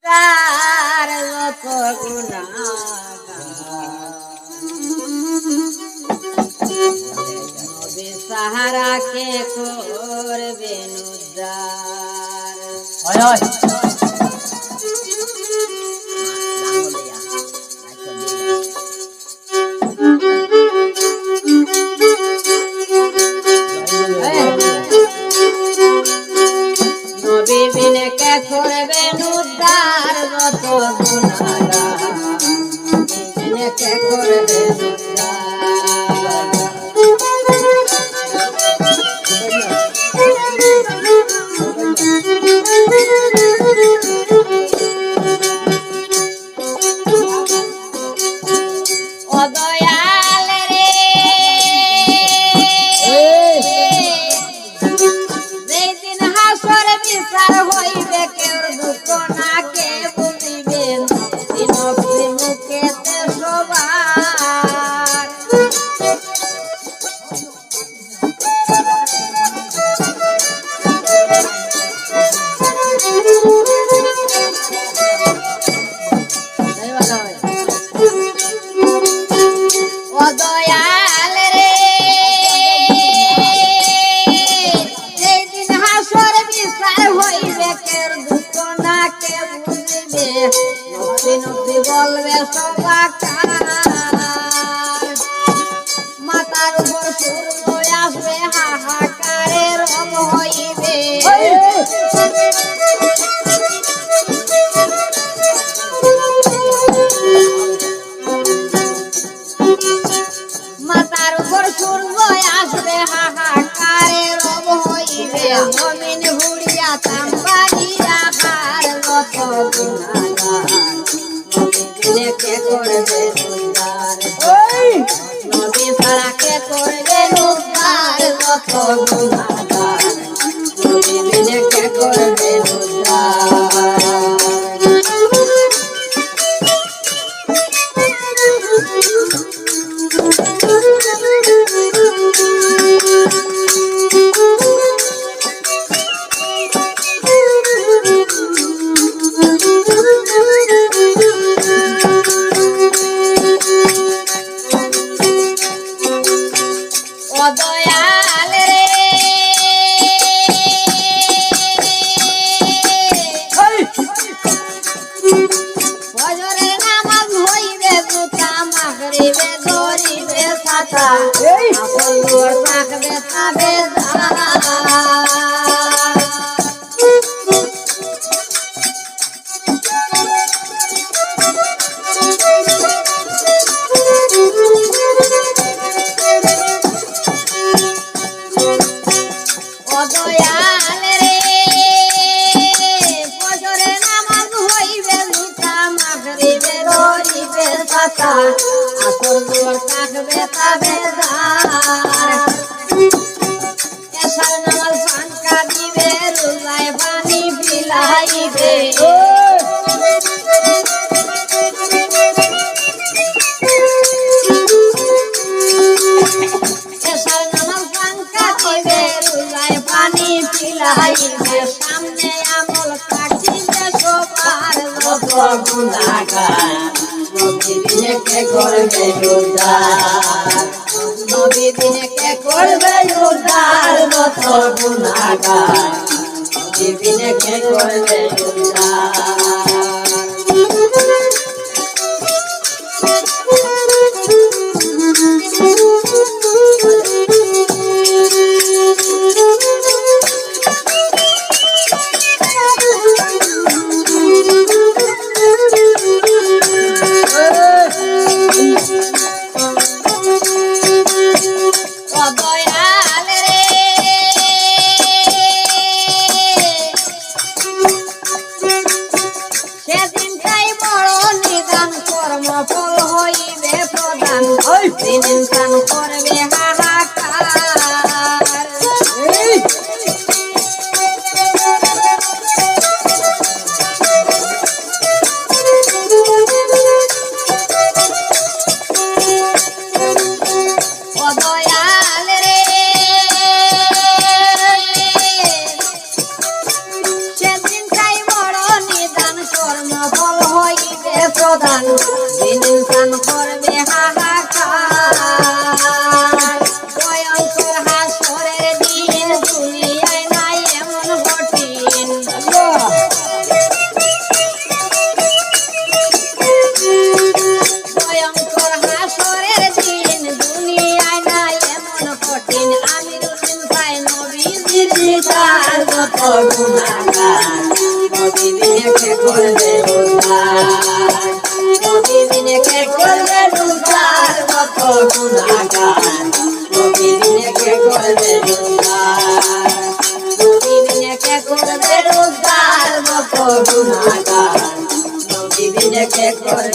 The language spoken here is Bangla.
তার যত গুনাহ নবী সাহারাকে করবেন উদ্ধার। হয় হয় নবী বিনে কে করবেন উদ্ধার যত গুনাহগার নবী বিনে কে করবেন উদ্ধার। ও দয়াল রে যেই দিন হাসর বিচার হইবে কেউ দুঃখ না কে বুঝিবেন দিন মুখেতে সবার। ও দয়াল রে যেই দিন হাসর বিচার হইবে কেউ দুঃখ না কে বুঝিবে নবী নবী বলবে সবাকার। মাথার উপর সূর্য আসবে হাহাকারের রব হইবে মাথার উপর সূর্য আসবে হাহাকারের রব হইবে জমিন হুড়িয়া তাম্বারি রাখার যত গুনাহগার নবী বিনে কে করবেন উদ্ধার। নবী ছাড়া কে করবেন উদ্ধার যত গুনাহগার নবী বিনে কে করবেন উদ্ধার। ও দয়াল রে ফজরের নামাজ হইবে দুটা মাগরিবে ধরিবে ছাতা আপন দুয়ার থাকবে তাবেদার। ও দয়াল রে ফজরের নামাজ হইবে দুটা মাগরিবে ধরিবে ছাতা আপন দুয়ার থাকবে তাবেদার। এশার নামাজ ফাঁকা দিবে রোজায় পানি বিলাইবে এশার নামাজ ফাঁকা দিবে রোজায় পানি বিলাইবে সামনে আমল থাকিবে সবার যত গুনাহগার নবী বিনে কে করবেন উদ্ধার। নবী বিনে কে করবেন উদ্ধার যত গুনাহগার নবী বিনে কে করবেন উদ্ধার। ও দয়াল রে মতো গুণাগার প্রতিদিনে কে করবে উদ্ধার প্রতিদিনে কে করবে উদ্ধার মতো গুণাগার প্রতিদিনে কে করবে উদ্ধার প্রতিদিনে কে করবে উদ্ধার মতো গুণাগার প্রতিদিনে কে করবে